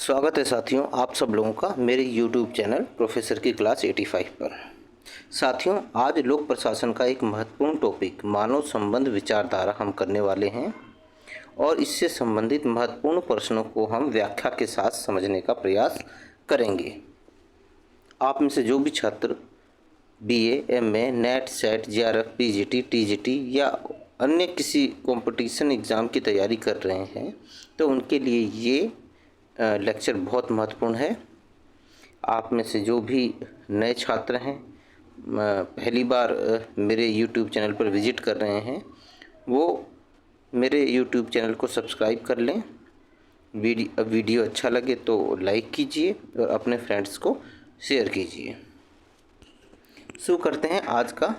स्वागत है साथियों, आप सब लोगों का मेरे YouTube चैनल प्रोफेसर की क्लास 85 पर। साथियों, आज लोक प्रशासन का एक महत्वपूर्ण टॉपिक मानव संबंध विचारधारा हम करने वाले हैं और इससे संबंधित महत्वपूर्ण प्रश्नों को हम व्याख्या के साथ समझने का प्रयास करेंगे। आप में से जो भी छात्र BA, MA, net, set, JRF, PGT, TGT या अन्य किसी कंपटीशन एग्ज़ाम की तैयारी कर रहे हैं तो उनके लिए ये लेक्चर बहुत महत्वपूर्ण है। आप में से जो भी नए छात्र हैं, पहली बार मेरे YouTube चैनल पर विज़िट कर रहे हैं, वो मेरे YouTube चैनल को सब्सक्राइब कर लें। वीडियो अच्छा लगे तो लाइक कीजिए और अपने फ्रेंड्स को शेयर कीजिए। शुरू करते हैं आज का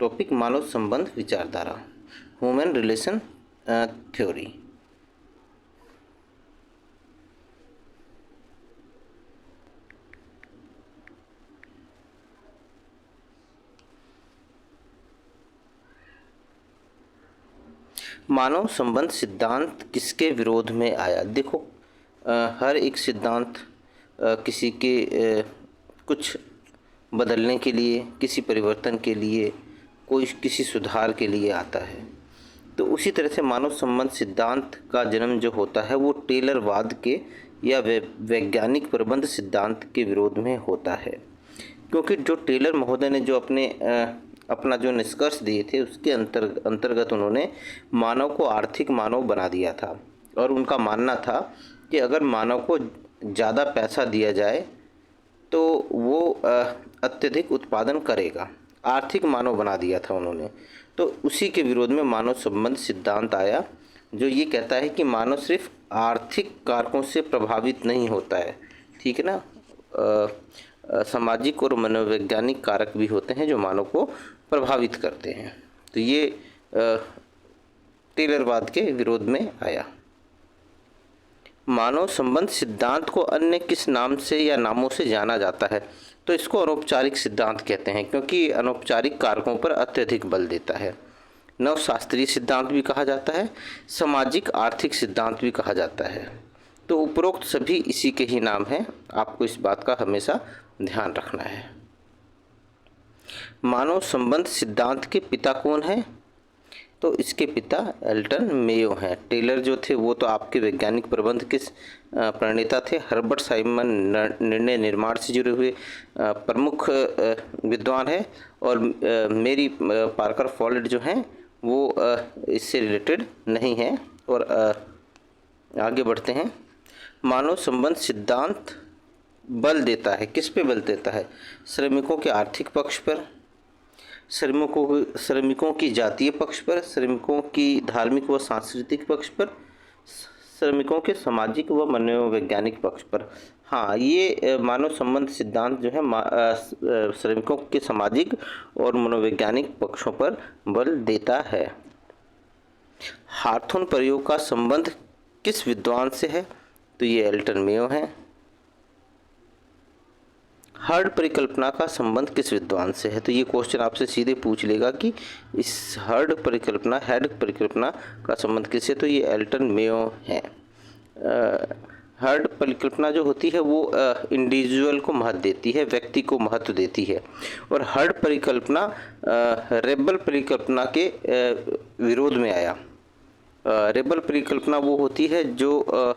टॉपिक मानव संबंध विचारधारा, ह्यूमन रिलेशन थ्योरी। मानव संबंध सिद्धांत किसके विरोध में आया? देखो, हर एक सिद्धांत किसी के कुछ बदलने के लिए, किसी परिवर्तन के लिए, कोई किसी सुधार के लिए आता है। तो उसी तरह से मानव संबंध सिद्धांत का जन्म जो होता है वो टेलरवाद के या वैज्ञानिक प्रबंध सिद्धांत के विरोध में होता है, क्योंकि जो टेलर महोदय ने जो अपना जो निष्कर्ष दिए थे उसके अंतर्गत उन्होंने मानव को आर्थिक मानव बना दिया था और उनका मानना था कि अगर मानव को ज़्यादा पैसा दिया जाए तो वो अत्यधिक उत्पादन करेगा। आर्थिक मानव बना दिया था उन्होंने। तो उसी के विरोध में मानव संबंध सिद्धांत आया, जो ये कहता है कि मानव सिर्फ आर्थिक कारकों से प्रभावित नहीं होता है, ठीक है ना। सामाजिक और मनोवैज्ञानिक कारक भी होते हैं जो मानव को प्रभावित करते हैं। तो ये टेलरवाद के विरोध में आया। मानव संबंध सिद्धांत को अन्य किस नाम से या नामों से जाना जाता है? तो इसको अनौपचारिक सिद्धांत कहते हैं, क्योंकि अनौपचारिक कारकों पर अत्यधिक बल देता है। नवशास्त्रीय सिद्धांत भी कहा जाता है, सामाजिक आर्थिक सिद्धांत भी कहा जाता है। तो उपरोक्त सभी इसी के ही नाम हैं, आपको इस बात का हमेशा ध्यान रखना है। मानव संबंध सिद्धांत के पिता कौन है? तो इसके पिता एल्टन मेयो हैं। टेलर जो थे वो तो आपके वैज्ञानिक प्रबंध के प्रणेता थे। हर्बर्ट साइमन निर्णय निर्माण से जुड़े हुए प्रमुख विद्वान है और मेरी पार्कर फॉलेट जो हैं वो इससे रिलेटेड नहीं है। और आगे बढ़ते हैं। मानव संबंध सिद्धांत बल देता है, किस पे बल देता है? श्रमिकों के आर्थिक पक्ष पर, श्रमिकों की जातीय पक्ष पर, श्रमिकों की धार्मिक व सांस्कृतिक पक्ष पर, श्रमिकों के सामाजिक व मनोवैज्ञानिक पक्ष पर। हाँ, ये मानव संबंध सिद्धांत जो है श्रमिकों के सामाजिक और मनोवैज्ञानिक पक्षों पर बल देता है। हार्थोन प्रयोग का संबंध किस विद्वान से है? तो ये एल्टन मेयो है। हर्ड परिकल्पना का संबंध किस विद्वान से है? तो ये क्वेश्चन आपसे सीधे पूछ लेगा कि इस हर्ड परिकल्पना का संबंध किससे? तो ये एल्टन मेयो है। हर्ड परिकल्पना जो होती है वो इंडिविजुअल को महत्व देती है, व्यक्ति को महत्व देती है। और हर्ड परिकल्पना रेबल परिकल्पना के विरोध में आया। रेबल परिकल्पना वो होती है जो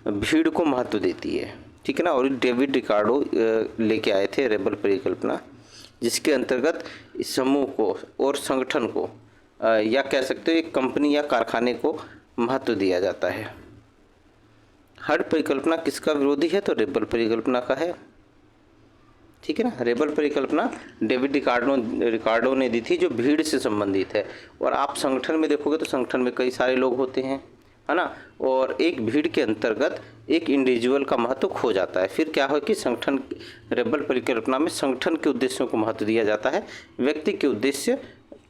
भीड़ को महत्व देती है, ठीक है ना। और डेविड रिकार्डो लेके आए थे रेबल परिकल्पना, जिसके अंतर्गत इस समूह को और संगठन को या कह सकते हो एक कंपनी या कारखाने को महत्व दिया जाता है। हर्ड परिकल्पना किसका विरोधी है? तो रेबल परिकल्पना का है, ठीक है ना। रेबल परिकल्पना डेविड रिकार्डो ने दी थी, जो भीड़ से संबंधित है। और आप संगठन में देखोगे तो संगठन में कई सारे लोग होते हैं, है ना। और एक भीड़ के अंतर्गत एक इंडिविजुअल का महत्व खो जाता है। फिर क्या हो कि संगठन, रेबल परिकल्पना में संगठन के उद्देश्यों को महत्व दिया जाता है, व्यक्ति के उद्देश्य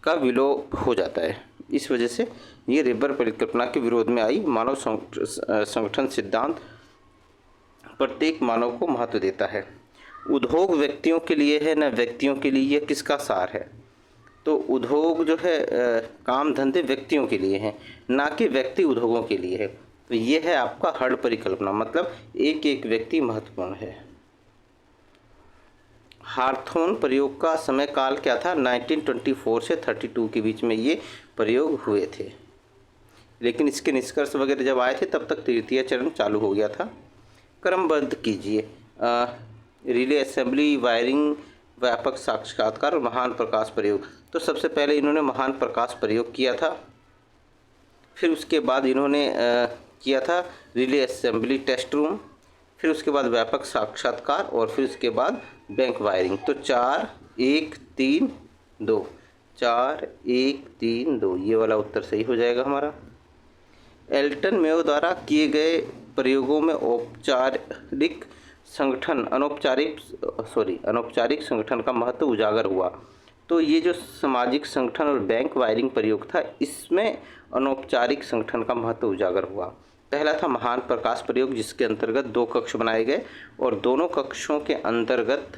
का विलोप हो जाता है। इस वजह से ये रेबल परिकल्पना के विरोध में आई। मानव संगठन सिद्धांत प्रत्येक मानव को महत्व देता है। उद्योग व्यक्तियों के लिए है न व्यक्तियों के लिए, यह किसका सार है? तो उद्योग जो है काम धंधे व्यक्तियों के लिए हैं, ना कि व्यक्ति उद्योगों के लिए है। तो ये है आपका हर्ड परिकल्पना, मतलब एक एक व्यक्ति महत्वपूर्ण है। हार्थोन प्रयोग का समय काल क्या था? 1924 से 32 के बीच में ये प्रयोग हुए थे, लेकिन इसके निष्कर्ष वगैरह जब आए थे तब तक तृतीय चरण चालू हो गया था। क्रमबद्ध कीजिए। रिले असेंबली, वायरिंग, व्यापक साक्षात्कार और महान प्रकाश प्रयोग। तो सबसे पहले इन्होंने महान प्रकाश प्रयोग किया था, फिर उसके बाद इन्होंने किया था रिले असेंबली टेस्ट रूम, फिर उसके बाद व्यापक साक्षात्कार और फिर उसके बाद बैंक वायरिंग। तो 4 1 3 2, 4 1 3 2 ये वाला उत्तर सही हो जाएगा हमारा। एल्टन मेयो द्वारा किए गए प्रयोगों में अनौपचारिक संगठन का महत्व उजागर हुआ। तो ये जो सामाजिक संगठन और बैंक वायरिंग प्रयोग था, इसमें अनौपचारिक संगठन का महत्व उजागर हुआ। पहला था महान प्रकाश प्रयोग, जिसके अंतर्गत 2 कक्ष बनाए गए और दोनों कक्षों के अंतर्गत,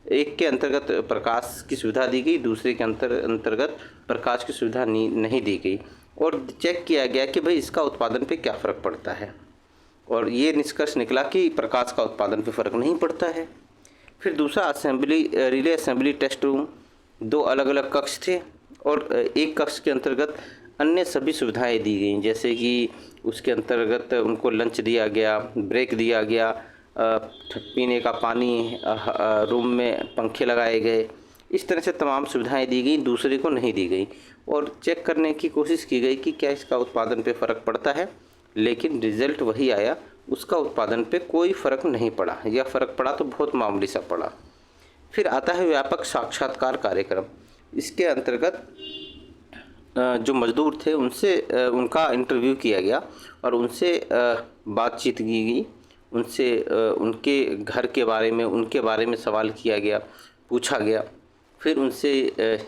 एक के अंतर्गत प्रकाश की सुविधा दी गई, दूसरे के अंतर्गत प्रकाश की सुविधा नहीं दी गई, और चेक किया गया कि भाई इसका उत्पादन पे क्या फ़र्क पड़ता है, और ये निष्कर्ष निकला कि प्रकाश का उत्पादन पे फ़र्क नहीं पड़ता है। फिर दूसरा रिले असेंबली टेस्ट रूम, 2 अलग अलग कक्ष थे और एक कक्ष के अंतर्गत अन्य सभी सुविधाएं दी गई, जैसे कि उसके अंतर्गत उनको लंच दिया गया, ब्रेक दिया गया, पीने का पानी, रूम में पंखे लगाए गए, इस तरह से तमाम सुविधाएं दी गई, दूसरे को नहीं दी गई, और चेक करने की कोशिश की गई कि क्या इसका उत्पादन पे फ़र्क पड़ता है, लेकिन रिजल्ट वही आया, उसका उत्पादन पे कोई फ़र्क नहीं पड़ा, या फ़र्क पड़ा तो बहुत मामूली सा पड़ा। फिर आता है व्यापक साक्षात्कार कार्यक्रम। इसके अंतर्गत जो मजदूर थे उनसे उनका इंटरव्यू किया गया और उनसे बातचीत की गई, उनसे उनके घर के बारे में, उनके बारे में सवाल किया गया, पूछा गया। फिर उनसे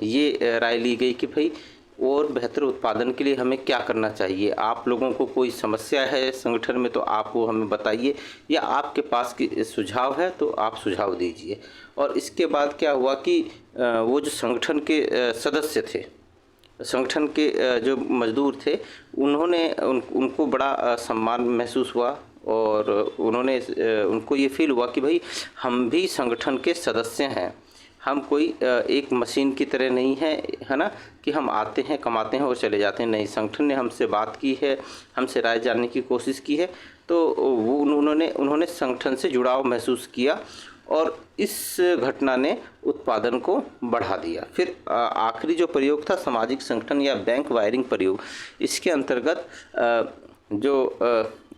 ये राय ली गई कि भाई और बेहतर उत्पादन के लिए हमें क्या करना चाहिए, आप लोगों को कोई समस्या है संगठन में तो आप वो हमें बताइए, या आपके पास की सुझाव है तो आप सुझाव दीजिए। और इसके बाद क्या हुआ कि वो जो संगठन के सदस्य थे, संगठन के जो मजदूर थे, उन्होंने उनको बड़ा सम्मान महसूस हुआ और उनको ये फील हुआ कि भाई हम भी संगठन के सदस्य हैं, हम कोई एक मशीन की तरह नहीं है ना, कि हम आते हैं, कमाते हैं और चले जाते हैं। नहीं, संगठन ने हमसे बात की है, हमसे राय जानने की कोशिश की है, तो वो उन्होंने संगठन से जुड़ाव महसूस किया और इस घटना ने उत्पादन को बढ़ा दिया। फिर आखिरी जो प्रयोग था सामाजिक संगठन या बैंक वायरिंग प्रयोग, इसके अंतर्गत जो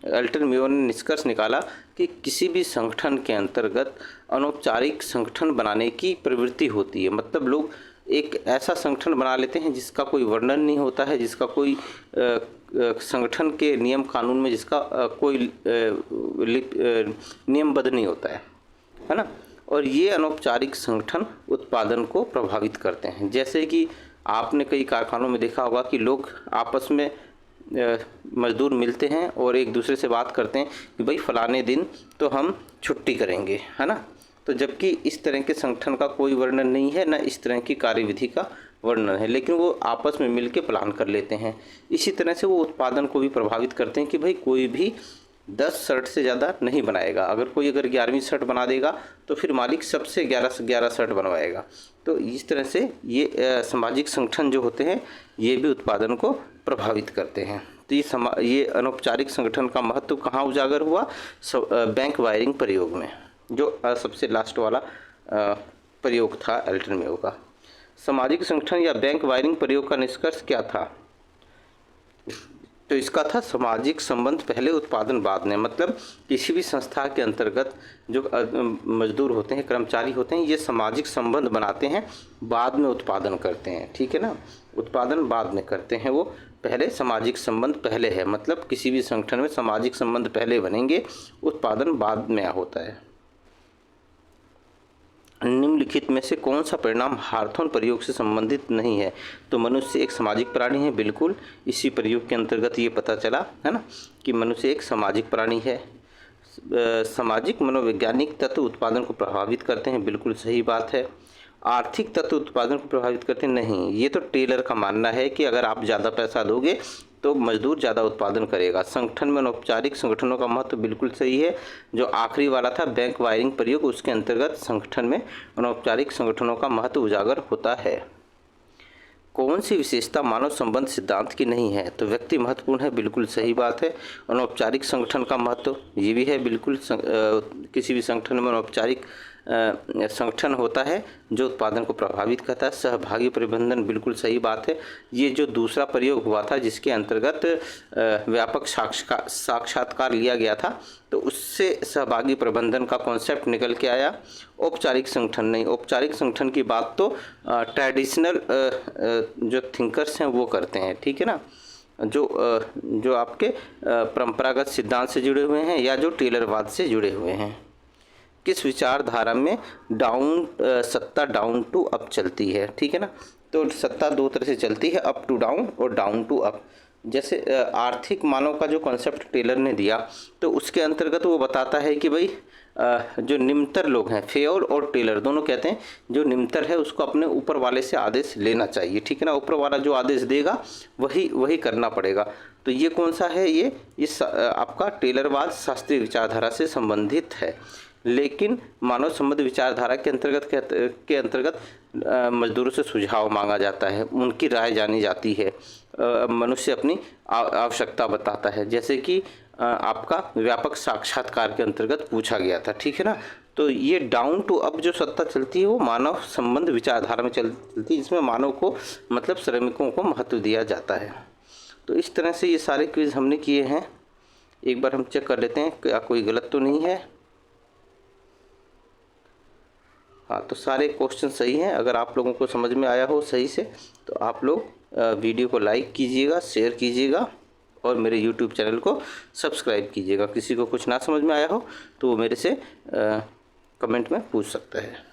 एल्टन मेयो ने निष्कर्ष निकाला कि किसी भी संगठन के अंतर्गत अनौपचारिक संगठन बनाने की प्रवृत्ति होती है, मतलब लोग एक ऐसा संगठन बना लेते हैं जिसका कोई वर्णन नहीं होता है, जिसका कोई संगठन के नियम कानून में जिसका कोई नियमबद्ध नहीं होता है ना। और ये अनौपचारिक संगठन उत्पादन को प्रभावित करते हैं। जैसे कि आपने कई कारखानों में देखा होगा कि लोग आपस में मजदूर मिलते हैं और एक दूसरे से बात करते हैं कि भाई फलाने दिन तो हम छुट्टी करेंगे, है ना। तो जबकि इस तरह के संगठन का कोई वर्णन नहीं है, ना इस तरह की कार्यविधि का वर्णन है, लेकिन वो आपस में मिल के प्लान कर लेते हैं। इसी तरह से वो उत्पादन को भी प्रभावित करते हैं कि भाई कोई भी 10 शर्ट से ज़्यादा नहीं बनाएगा। अगर 11वीं शर्ट बना देगा तो फिर मालिक सबसे 11 से 11 शर्ट बनवाएगा। तो इस तरह से ये सामाजिक संगठन जो होते हैं ये भी उत्पादन को प्रभावित करते हैं। तो ये अनौपचारिक संगठन का महत्व कहाँ उजागर हुआ? बैंक वायरिंग प्रयोग में, जो सबसे लास्ट वाला प्रयोग था एल्टन मेयो का। सामाजिक संगठन या बैंक वायरिंग प्रयोग का निष्कर्ष क्या था? तो इसका था सामाजिक संबंध पहले, उत्पादन बाद में। मतलब किसी भी संस्था के अंतर्गत जो मजदूर होते हैं, कर्मचारी होते हैं, ये सामाजिक संबंध बनाते हैं, बाद में उत्पादन करते हैं, ठीक है ना। उत्पादन बाद में करते हैं वो, पहले सामाजिक संबंध पहले है। मतलब किसी भी संगठन में सामाजिक संबंध पहले बनेंगे, उत्पादन बाद में होता है। निम्नलिखित में से कौन सा परिणाम हार्थोन प्रयोग से संबंधित नहीं है? तो मनुष्य एक सामाजिक प्राणी है, बिल्कुल। इसी प्रयोग के अंतर्गत ये पता चला है ना कि मनुष्य एक सामाजिक प्राणी है। सामाजिक मनोवैज्ञानिक तत्व उत्पादन को प्रभावित करते हैं, बिल्कुल सही बात है। आर्थिक तत्व उत्पादन को प्रभावित करते हैं, नहीं। ये तो टेलर का मानना है कि अगर आप ज़्यादा पैसा दोगे तो मजदूर ज़्यादा उत्पादन करेगा। संगठन में अनौपचारिक संगठनों का महत्व बिल्कुल सही है। जो आखिरी वाला था बैंक वायरिंग प्रयोग, उसके अंतर्गत संगठन में अनौपचारिक संगठनों का महत्व उजागर होता है। कौन सी विशेषता मानव संबंध सिद्धांत की नहीं है? तो व्यक्ति महत्वपूर्ण है, बिल्कुल सही बात है। अनौपचारिक संगठन का महत्व ये भी है, बिल्कुल किसी भी संगठन में अनौपचारिक संगठन होता है जो उत्पादन को प्रभावित करता है। सहभागी प्रबंधन, बिल्कुल सही बात है। ये जो दूसरा प्रयोग हुआ था जिसके अंतर्गत व्यापक साक्षात्कार लिया गया था, तो उससे सहभागी प्रबंधन का कॉन्सेप्ट निकल के आया। औपचारिक संगठन नहीं, औपचारिक संगठन की बात तो ट्रेडिशनल जो थिंकर्स हैं वो करते हैं, ठीक है ना, जो आपके परंपरागत सिद्धांत से जुड़े हुए हैं या जो टेलरवाद से जुड़े हुए हैं। किस विचारधारा में सत्ता डाउन टू अप चलती है? ठीक है ना, तो सत्ता दो तरह से चलती है, अप टू डाउन और डाउन टू अप। जैसे आर्थिक मानव का जो कॉन्सेप्ट टेलर ने दिया, तो उसके अंतर्गत वो बताता है कि भाई जो निम्नतर लोग हैं, फेयोल और टेलर दोनों कहते हैं जो निम्नतर है उसको अपने ऊपर वाले से आदेश लेना चाहिए, ठीक है ना, ऊपर वाला जो आदेश देगा वही करना पड़ेगा। तो ये कौन सा है? ये आपका टेलरवाद शास्त्रीय विचारधारा से संबंधित है। लेकिन मानव संबंध विचारधारा के अंतर्गत मजदूरों से सुझाव मांगा जाता है, उनकी राय जानी जाती है, मनुष्य अपनी आवश्यकता बताता है, जैसे कि आपका व्यापक साक्षात्कार के अंतर्गत पूछा गया था, ठीक है ना। तो ये डाउन टू अप जो सत्ता चलती है वो मानव संबंध विचारधारा में चलती है, जिसमें मानव को मतलब श्रमिकों को महत्व दिया जाता है। तो इस तरह से ये सारे क्विज हमने किए हैं। एक बार हम चेक कर लेते हैं क्या कोई गलत तो नहीं है। हाँ, तो सारे क्वेश्चन सही हैं। अगर आप लोगों को समझ में आया हो सही से तो आप लोग वीडियो को लाइक कीजिएगा, शेयर कीजिएगा और मेरे यूट्यूब चैनल को सब्सक्राइब कीजिएगा। किसी को कुछ ना समझ में आया हो तो वो मेरे से कमेंट में पूछ सकता है।